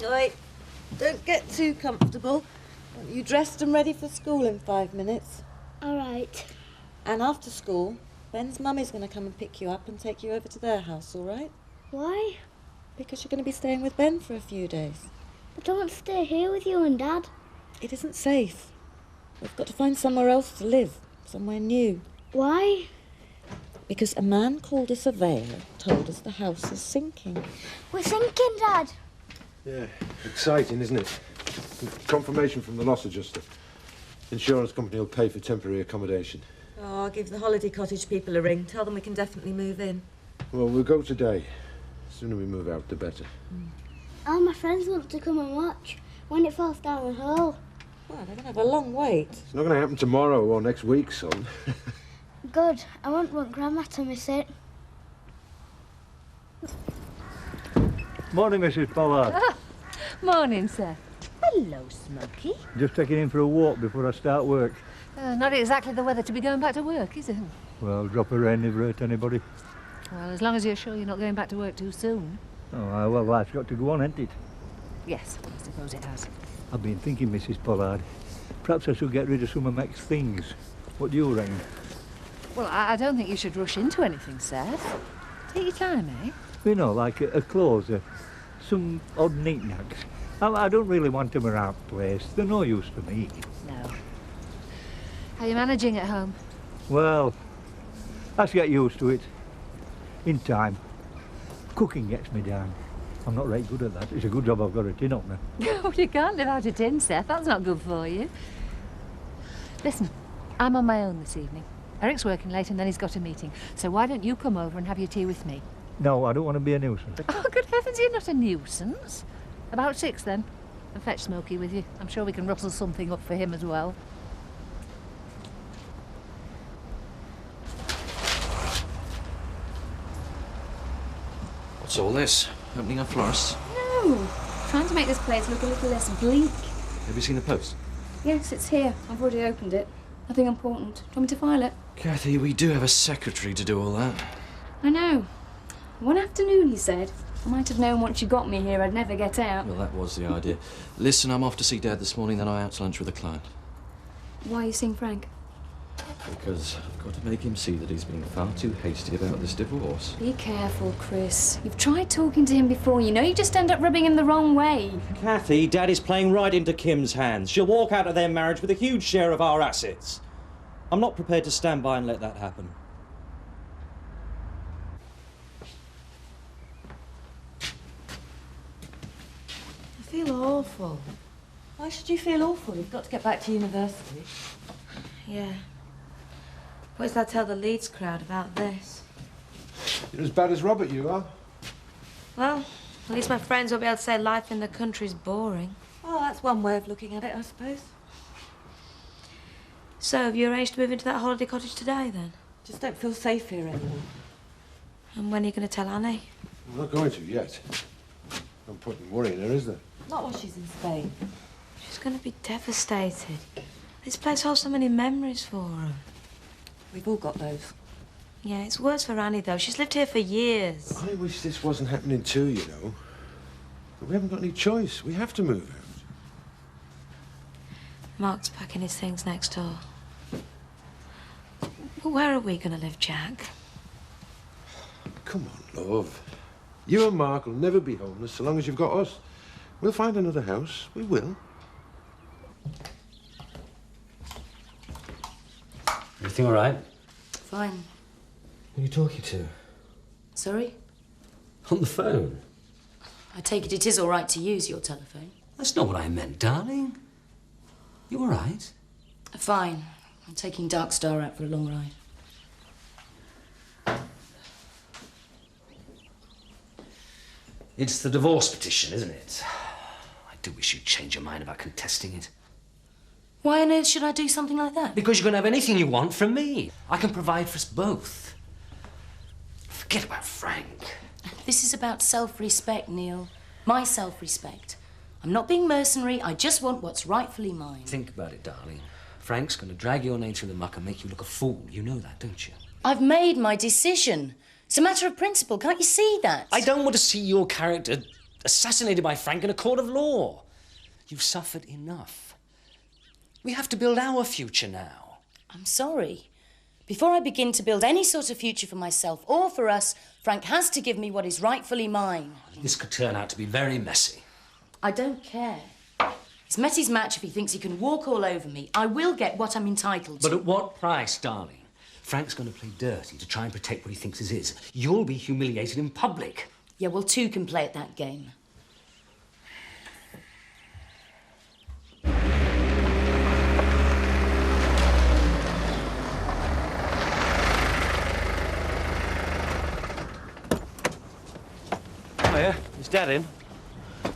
Oi, don't get too comfortable. I want you dressed and ready for school in 5 minutes. All right. And after school, Ben's mummy's going to come and pick you up and take you over to their house, all right? Why? Because you're going to be staying with Ben for a few days. But I want to stay here with you and Dad. It isn't safe. We've got to find somewhere else to live, somewhere new. Why? Because a man called a surveyor told us the house is sinking. We're sinking, Dad. Yeah, exciting, isn't it? Confirmation from the loss adjuster. Insurance company will pay for temporary accommodation. Oh, I'll give the holiday cottage people a ring. Tell them we can definitely move in. Well, we'll go today. The sooner we move out, the better. All my friends want to come and watch when it falls down the hole. Well, they're going to have a long wait. It's not going to happen tomorrow or next week, son. Good. I won't want Grandma to miss it. Morning, Mrs. Pollard. Morning, sir. Hello, Smokey. Just taking in for a walk before I start work. Not exactly the weather to be going back to work, is it? Well, drop of rain never hurt anybody. Well, as long as you're sure you're not going back to work too soon. Oh, well, life's got to go on, ain't it? Yes, I suppose it has. I've been thinking, Mrs. Pollard, perhaps I should get rid of some of Mac's things. What do you reckon? Well, I don't think you should rush into anything, Seth. Take your time, eh? You know, like a clothes, some odd knickknacks. I don't really want them around the place. They're no use to me. No. How are you managing at home? Well, I should get used to it. In time. Cooking gets me down. I'm not very good at that. It's a good job I've got a tin opener. Oh, you can't live out a tin, Seth. That's not good for you. Listen, I'm on my own this evening. Eric's working late and then he's got a meeting. So why don't you come over and have your tea with me? No, I don't want to be a nuisance. Oh, good heavens, you're not a nuisance. About 6, then. And fetch Smokey with you. I'm sure we can rustle something up for him as well. What's all this? Opening a florist? No, trying to make this place look a little less bleak. Have you seen the post? Yes, it's here. I've already opened it. Nothing important. Do you want me to file it? Kathy, we do have a secretary to do all that. I know. One afternoon, he said. I might have known once you got me here I'd never get out. Well, that was the idea. Listen, I'm off to see Dad this morning, then I'm out to lunch with a client. Why are you seeing Frank? Because I've got to make him see that he's been far too hasty about this divorce. Be careful, Chris. You've tried talking to him before. You know you just end up rubbing him the wrong way. Kathy, Dad is playing right into Kim's hands. She'll walk out of their marriage with a huge share of our assets. I'm not prepared to stand by and let that happen. I feel awful. Why should you feel awful? You've got to get back to university. Yeah. What did I tell the Leeds crowd about this? You're as bad as Robert, you are. Well, at least my friends will be able to say life in the country's boring. Oh, that's one way of looking at it, I suppose. So, have you arranged to move into that holiday cottage today, then? Just don't feel safe here anymore. And when are you going to tell Annie? I'm not going to yet. No point in worrying her, is there? Not while she's in Spain. She's going to be devastated. This place holds so many memories for her. We've all got those. Yeah, it's worse for Annie, though. She's lived here for years. I wish this wasn't happening too, you know. But we haven't got any choice. We have to move out. Mark's packing his things next door. But where are we going to live, Jack? Come on, love. You and Mark will never be homeless so long as you've got us. We'll find another house. We will. Everything all right? Fine. Who are you talking to? Sorry? On the phone? I take it is all right to use your telephone. That's not what I meant, darling. You all right? Fine. I'm taking Dark Star out for a long ride. It's the divorce petition, isn't it? I do wish you'd change your mind about contesting it. Why on earth should I do something like that? Because you can have anything you want from me. I can provide for us both. Forget about Frank. This is about self-respect, Neil. My self-respect. I'm not being mercenary. I just want what's rightfully mine. Think about it, darling. Frank's going to drag your name through the muck and make you look a fool. You know that, don't you? I've made my decision. It's a matter of principle. Can't you see that? I don't want to see your character Assassinated by Frank in a court of law. You've suffered enough. We have to build our future now. I'm sorry. Before I begin to build any sort of future for myself or for us, Frank has to give me what is rightfully mine. This could turn out to be very messy. I don't care. It's Metty's match if he thinks he can walk all over me. I will get what I'm entitled to. But at what price, darling? Frank's going to play dirty to try and protect what he thinks is his. You'll be humiliated in public. Yeah, well, two can play at that game. Hiya, is Dad in?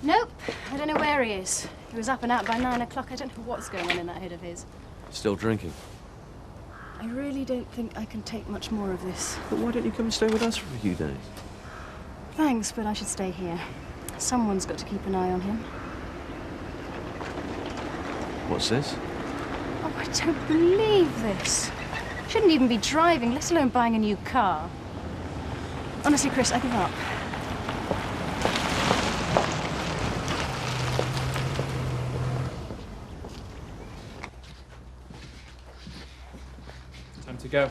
Nope, I don't know where he is. He was up and out by 9 o'clock. I don't know what's going on in that head of his. Still drinking. I really don't think I can take much more of this. But why don't you come and stay with us for a few days? Thanks, but I should stay here. Someone's got to keep an eye on him. What's this? Oh, I don't believe this. Shouldn't even be driving, let alone buying a new car. Honestly, Chris, I give up. Time to go.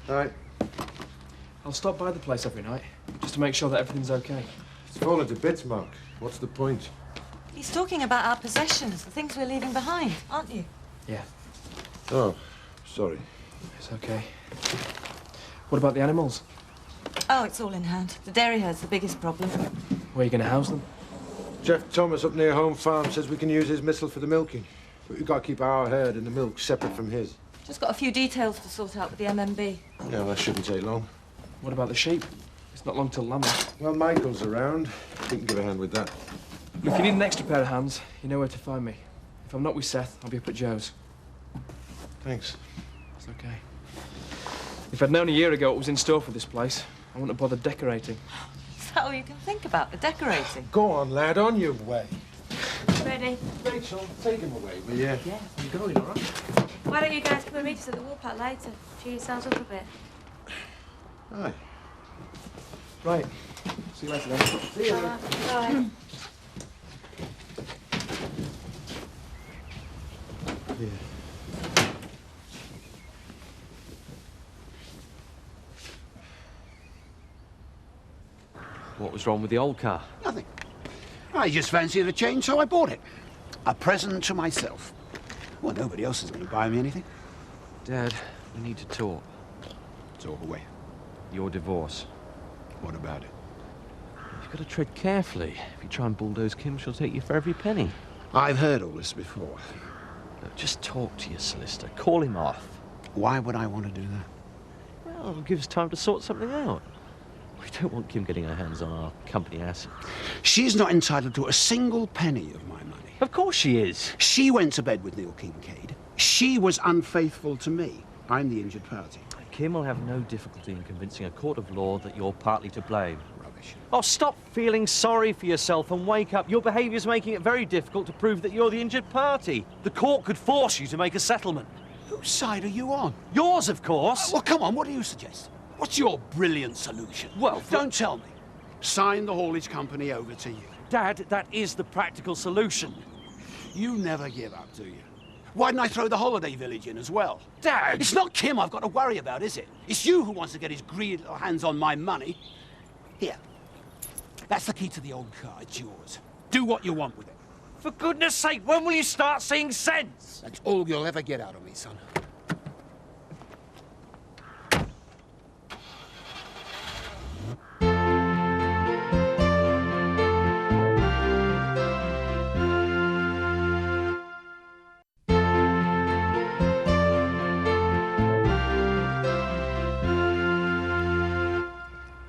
All right. I'll stop by the place every night, just to make sure that everything's okay. It's fallen to bits, Mark. What's the point? He's talking about our possessions, the things we're leaving behind, aren't you? Yeah, Oh, sorry. it's okay. What about the animals? Oh, it's all in hand. The dairy herd's the biggest problem. Where are you going to house them? Jeff Thomas up near Home Farm says we can use his missile for the milking. But we've got to keep our herd and the milk separate from his. Just got a few details to sort out with the MMB. Yeah, well, that shouldn't take long. What about the sheep? It's not long till lambing. Well, Michael's around. He can give a hand with that. If you need an extra pair of hands, you know where to find me. If I'm not with Seth, I'll be up at Joe's. Thanks. It's okay. If I'd known a year ago what was in store for this place, I wouldn't have bothered decorating. Is that all you can think about, the decorating? Go on, lad, on your way. Ready? Rachel, take him away, will you? Yeah. You going, all right? Why don't you guys come and meet us at the Woolpack later? Cheer yourselves up a bit. Aye. Right. See you later then. See you. Bye. Yeah. What was wrong with the old car? Nothing. I just fancied a change, so I bought it. A present to myself. Well, nobody else is going to buy me anything. Dad, we need to talk. Talk away. Your divorce. What about it? You've got to tread carefully. If you try and bulldoze Kim, she'll take you for every penny. I've heard all this before. Look, just talk to your solicitor. Call him off. Why would I want to do that? Well, it'll give us time to sort something out. We don't want Kim getting her hands on our company assets. She's not entitled to a single penny of my money. Of course she is. She went to bed with Neil Kincaid. She was unfaithful to me. I'm the injured party. Kim will have no difficulty in convincing a court of law that you're partly to blame. Rubbish. Oh, stop feeling sorry for yourself and wake up. Your behaviour's making it very difficult to prove that you're the injured party. The court could force you to make a settlement. Whose side are you on? Yours, of course. Well, come on, what do you suggest? What's your brilliant solution? Well, don't tell me. Sign the haulage company over to you. Dad, that is the practical solution. You never give up, do you? Why didn't I throw the holiday village in as well? Dad! It's not Kim I've got to worry about, is it? It's you who wants to get his greedy little hands on my money. Here. That's the key to the old car. It's yours. Do what you want with it. For goodness sake, when will you start seeing sense? That's all you'll ever get out of me, son.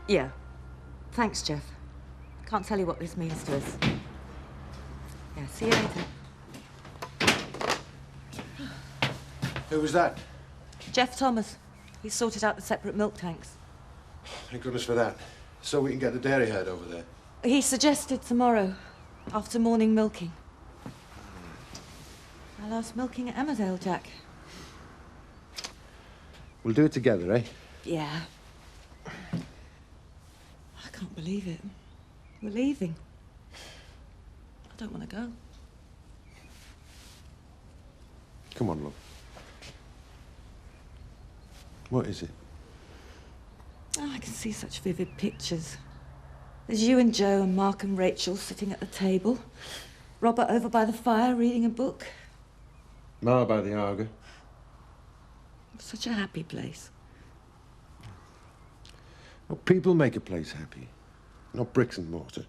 Yeah. Thanks, Jeff. Can't tell you what this means to us. Yeah, see you later. Who was that? Jeff Thomas. He's sorted out the separate milk tanks. Thank goodness for that. So we can get the dairy herd over there. He suggested tomorrow, after morning milking. Our last milking at Emmerdale, Jack. We'll do it together, eh? Yeah. I can't believe it. We're leaving. I don't want to go. Come on, love. What is it? Oh, I can see such vivid pictures. There's you and Joe and Mark and Rachel sitting at the table. Robert over by the fire reading a book. Ma by the Arga. Such a happy place. Well, people make a place happy, not bricks and mortar.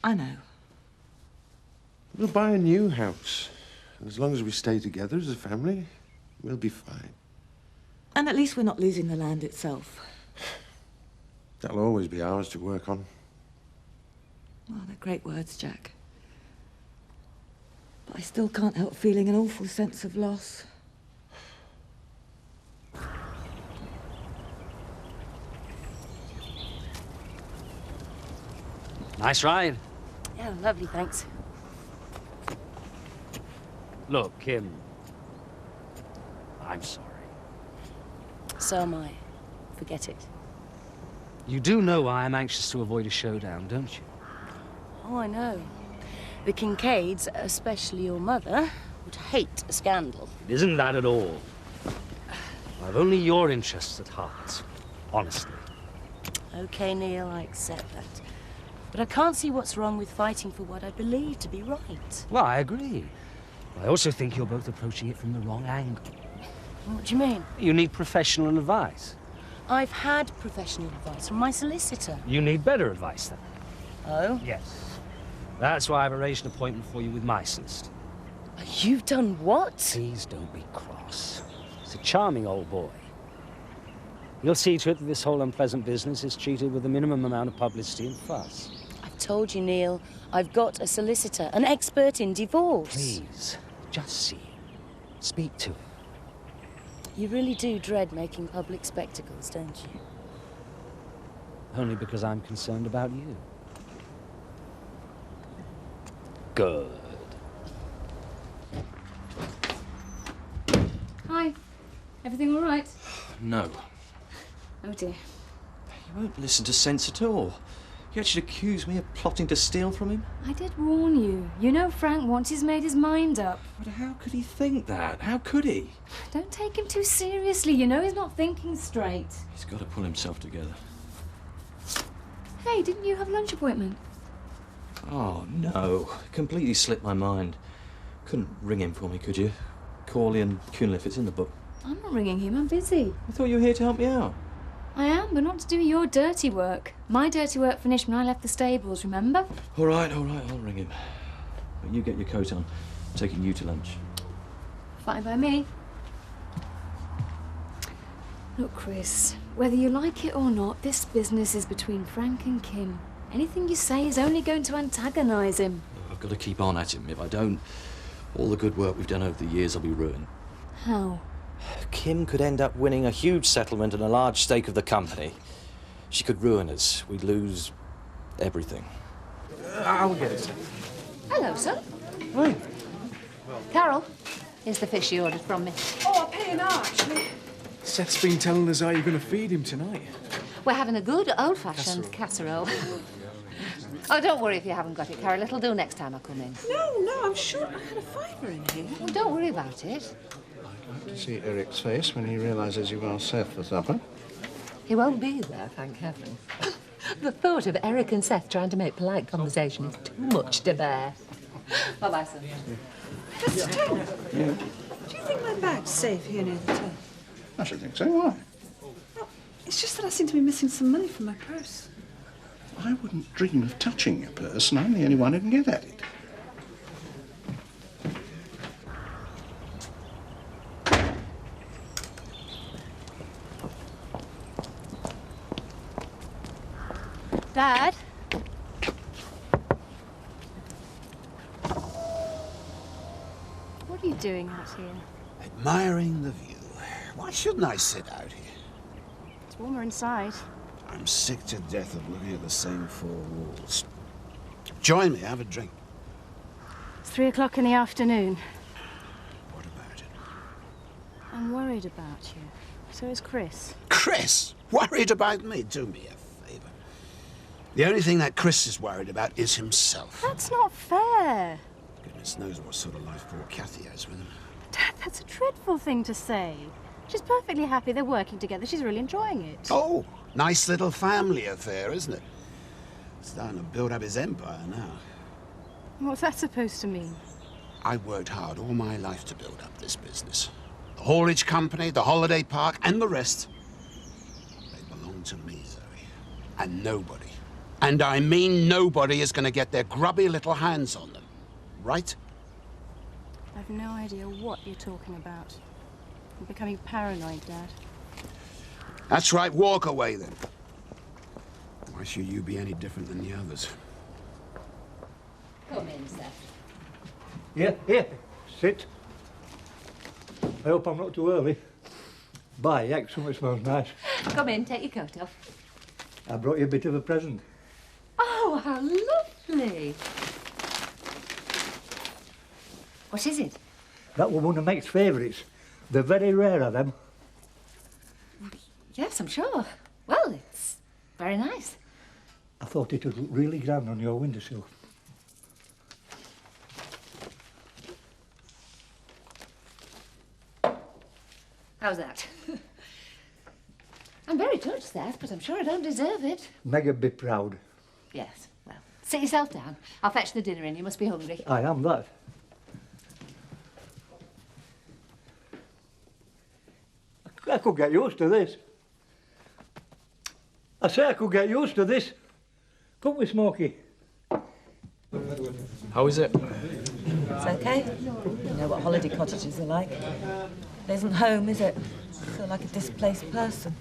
I know. We'll buy a new house. And as long as we stay together as a family, we'll be fine. And at least we're not losing the land itself. That'll always be ours to work on. Well, they're great words, Jack. But I still can't help feeling an awful sense of loss. Nice ride. Yeah, lovely, thanks. Look, Kim. I'm sorry. So am I. Forget it. You do know I am anxious to avoid a showdown, don't you? Oh, I know. The Kincaids, especially your mother, would hate a scandal. It isn't that at all. I've only your interests at heart, honestly. Okay, Neil, I accept that. But I can't see what's wrong with fighting for what I believe to be right. Well, I agree. I also think you're both approaching it from the wrong angle. What do you mean? You need professional advice. I've had professional advice from my solicitor. You need better advice, then. Oh? Yes. That's why I've arranged an appointment for you with my solicitor. You've done what? Please don't be cross. He's a charming old boy. He'll see to it that this whole unpleasant business is treated with the minimum amount of publicity and fuss. I've told you, Neil, I've got a solicitor, an expert in divorce. Please, just see him. Speak to him. You really do dread making public spectacles, don't you? Only because I'm concerned about you. Good. Hi. Everything all right? No. Oh, dear. You won't listen to sense at all. You actually accuse me of plotting to steal from him? I did warn you. You know Frank, once he's made his mind up. But how could he think that? How could he? Don't take him too seriously. You know he's not thinking straight. He's got to pull himself together. Hey, didn't you have a lunch appointment? Oh, no. Completely slipped my mind. Couldn't ring him for me, could you? Corley and Cunliffe, it's in the book. I'm not ringing him. I'm busy. I thought you were here to help me out. I am, but not to do your dirty work. My dirty work finished when I left the stables, remember? All right, I'll ring him. But you get your coat on. I'm taking you to lunch. Fine by me. Look, Chris, whether you like it or not, this business is between Frank and Kim. Anything you say is only going to antagonise him. I've got to keep on at him. If I don't, all the good work we've done over the years will be ruined. How? Kim could end up winning a huge settlement and a large stake of the company. She could ruin us. We'd lose everything. I'll get it. Hello, son. Hi. Carol, here's the fish you ordered from me. Oh, I'll pay an arch. Seth's been telling us how you're going to feed him tonight. We're having a good old-fashioned casserole. Oh, don't worry if you haven't got it, Carol. It'll do next time I come in. No, I'm sure I had a fiver in here. Well, don't worry about it. To see Eric's face when he realises you've asked Seth for supper. He won't be there, thank heaven. The thought of Eric and Seth trying to make polite conversation is too much to bear. Bye-bye, son. But still, do you think my bag's safe here near the till? I should think so. Why? Well, it's just that I seem to be missing some money from my purse. I wouldn't dream of touching your purse, and I'm the only one who can get at it. Dad? What are you doing out here? Admiring the view. Why shouldn't I sit out here? It's warmer inside. I'm sick to death of looking at the same four walls. Join me, have a drink. It's 3 o'clock in the afternoon. What about it? I'm worried about you. So is Chris. Chris? Worried about me? Do me a favour. The only thing that Chris is worried about is himself. That's not fair. Goodness knows what sort of life poor Kathy has with him. Dad, that's a dreadful thing to say. She's perfectly happy they're working together. She's really enjoying it. Oh, nice little family affair, isn't it? Starting to build up his empire now. What's that supposed to mean? I worked hard all my life to build up this business. The haulage company, the holiday park, and the rest. They belong to me, Zoe. And nobody, and I mean nobody, is going to get their grubby little hands on them. Right? I've no idea what you're talking about. I'm becoming paranoid, Dad. That's right, walk away then. Why should you be any different than the others? Come in, Seth. Here, sit. I hope I'm not too early. Bye, heck, something smells nice. Come in, take your coat off. I brought you a bit of a present. Oh, how lovely. What is it? That was one of Meg's favourites. They're very rare of them. Yes, I'm sure. Well, it's very nice. I thought it would look really grand on your windowsill. How's that? I'm very touched, Seth, but I'm sure I don't deserve it. Meg would be proud. Yes, well, sit yourself down. I'll fetch the dinner in. You must be hungry. I am that. I could get used to this. I say I could get used to this. Couldn't we, Smokey? How is it? It's okay. You know what holiday cottages are like. It isn't home, is it? I feel like a displaced person.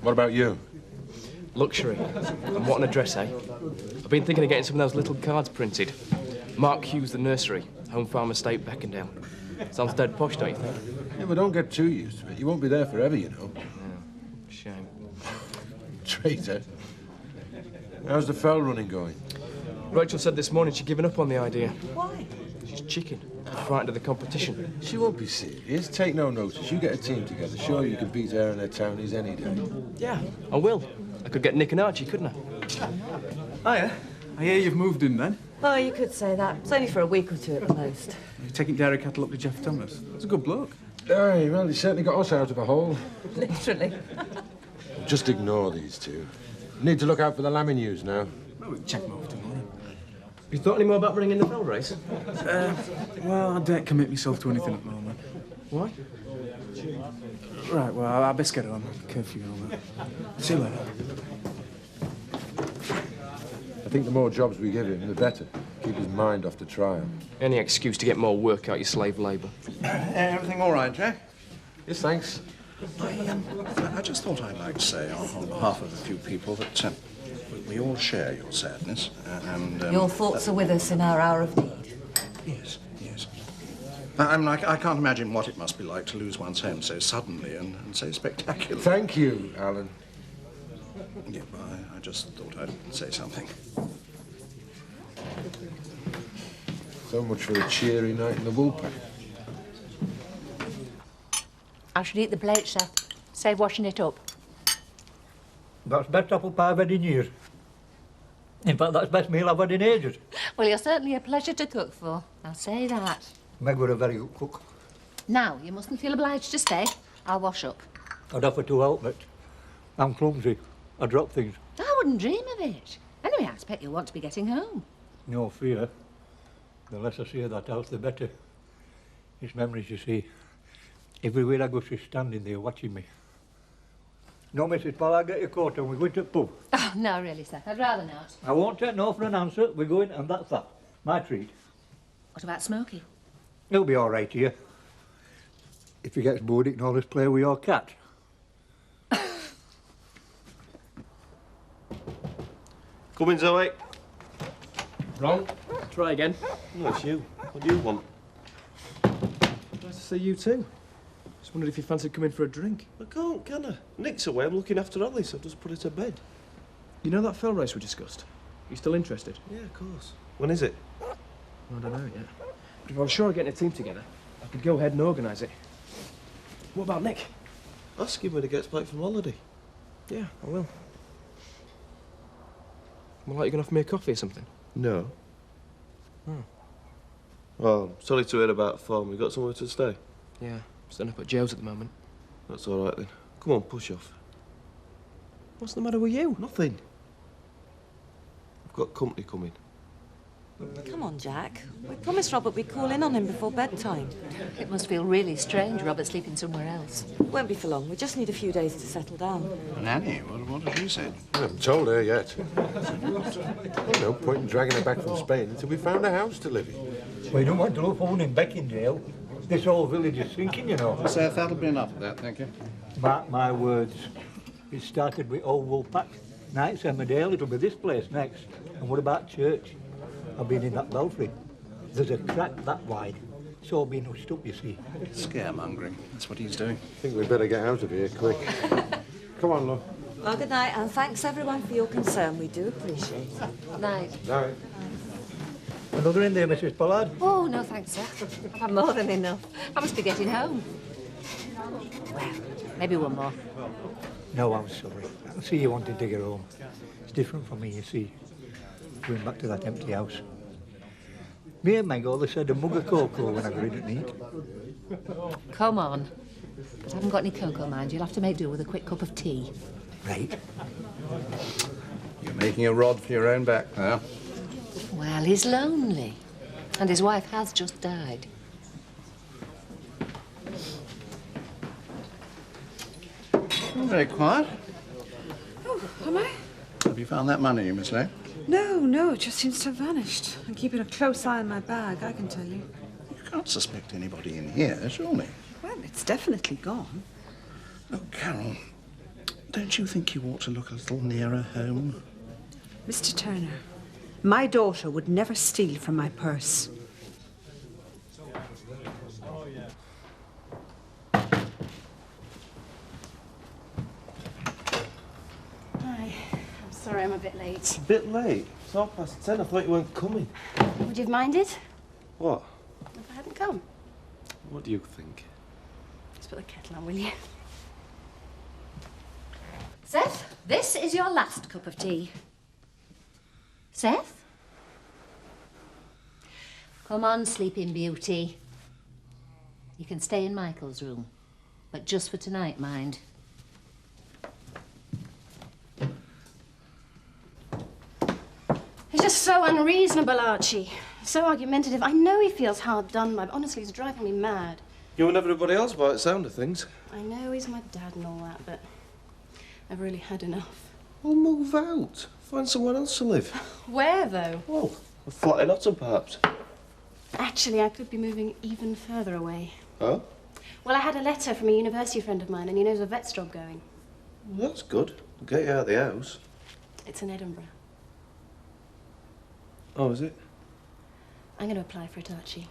What about you? Luxury. And what an address, eh? I've been thinking of getting some of those little cards printed. Mark Hughes, the nursery. Home Farm Estate, Beckendale. Sounds dead posh, don't you think? Yeah, but don't get too used to it. You won't be there forever, you know. Yeah. Shame. Traitor. How's the fell running going? Rachel said this morning she'd given up on the idea. Why? She's chicken. Frightened of the competition. She won't be serious. Take no notice. You get a team together. Sure, you can beat her and her townies any day. Yeah, I will. I could get Nick and Archie, couldn't I? Hiya. I hear you've moved in then. Oh, you could say that. It's only for a week or two at the most. You're taking dairy cattle up to Jeff Thomas. That's a good bloke. Aye, well, he certainly got us out of a hole. Literally. Just ignore these two. Need to look out for the lambing news now. Well, we'll check them over tomorrow. You thought any more about running in the fell race? Well, I don't commit myself to anything at the moment. Why? Right, well, I best get on. Curfew and all that. See you later. I think the more jobs we give him, the better. Keep his mind off the trial. Any excuse to get more work out your slave labour. Everything all right, Jack? Yes, thanks. I just thought I'd like to say on behalf of a few people that we all share your sadness and... Your thoughts are with us in our hour of need. Yes, yes. I can't imagine what it must be like to lose one's home so suddenly and so spectacularly. Thank you, Alan. Yeah, but I just thought I'd say something. So much for a cheery night in the woolpack. I should eat the plate, Seth. Save washing it up. That's best apple pie I've had in years. In fact, that's best meal I've had in ages. Well, you're certainly a pleasure to cook for. I'll say that. Meg were a very good cook. Now, you mustn't feel obliged to stay. I'll wash up. I'd offer to help, but I'm clumsy. I drop things. I wouldn't dream of it. Anyway, I expect you'll want to be getting home. No fear. The less I see of that house, the better. It's memories, you see. Everywhere I go, she's standing there watching me. No, Mrs. Paul, I'll get your coat and we're going to the pub. Oh, no, really, Seth. I'd rather not. I won't take no for an answer. We're going, and that's that. My treat. What about Smokey? He'll be all right here. If he gets bored, he can always play with your cat. Come in, Zoe. Wrong. Try again. No, it's you. What do you want? Nice to see you too. Just wondered if you fancied coming for a drink. I can't, can I? Nick's away. I'm looking after Ollie, so I've just put her to bed. You know that fell race we discussed? You still interested? Yeah, of course. When is it? I don't know yet. But if I was sure of getting a team together, I could go ahead and organise it. What about Nick? Ask him when he gets back from holiday. Yeah, I will. Well, like you're going to offer me a coffee or something? No. Oh. Well, sorry to hear about the farm. You got somewhere to stay? Yeah, staying up at Joe's at the moment. That's all right then. Come on, push off. What's the matter with you? Nothing. I've got company coming. Come on, Jack. We promised Robert we'd call in on him before bedtime. It must feel really strange, Robert sleeping somewhere else. Won't be for long. We just need a few days to settle down. Nanny, what has she said? I haven't told her yet. No point in dragging her back from Spain until we found a house to live in. Well, you don't want to look owning back in jail. This whole village is sinking, you know. Seth, that'll be enough of that, thank you. Mark my words. It started with old Woolpack. Now it's Emmerdale, it'll be this place next. And what about church? I've been in that belfry. There's a crack that wide. It's all been hushed up, you see. Scaremongering. That's what he's doing. I think we'd better get out of here quick. Come on, love. Well, good night, and thanks everyone for your concern. We do appreciate it. Night. Night. Another in there, Mrs. Pollard? Oh, no thanks, sir. I've had more than enough. I must be getting home. Well, maybe one more. No, I'm sorry. I can see you wanted to get home. It's different from me, you see. Going back to that empty house. Me and Meg always had a mug of cocoa when I got in at night. Come on. I haven't got any cocoa, mind. You'll have to make do with a quick cup of tea. Right. You're making a rod for your own back now. Well, he's lonely. And his wife has just died. Very quiet. Oh, am I? Have you found that money, Miss Lane? No, it just seems to have vanished. I'm keeping a close eye on my bag, I can tell you. You can't suspect anybody in here, surely. Well, it's definitely gone. Oh, Carol, don't you think you ought to look a little nearer home? Mr. Turner, my daughter would never steal from my purse. Hi. I'm sorry I'm a bit late. A bit late. It's 10:30. I thought you weren't coming. Would you have minded What? if I hadn't come? What do you think? Just put the kettle on, will you? Seth, this is your last cup of tea. Seth? Come on, sleeping beauty. You can stay in Michael's room, but just for tonight, mind. He's just so unreasonable, Archie. So argumentative. I know he feels hard done by, but honestly, he's driving me mad. You and everybody else by the sound of things. I know he's my dad and all that, but I've really had enough. Well, move out. Find somewhere else to live. Where, though? Well, a flat in Oxford, perhaps. Actually, I could be moving even further away. Oh? Well, I had a letter from a university friend of mine, and he knows a vet's job going. Well, that's good. Get you out of the house. It's in Edinburgh. Oh, is it? I'm going to apply for it, Archie.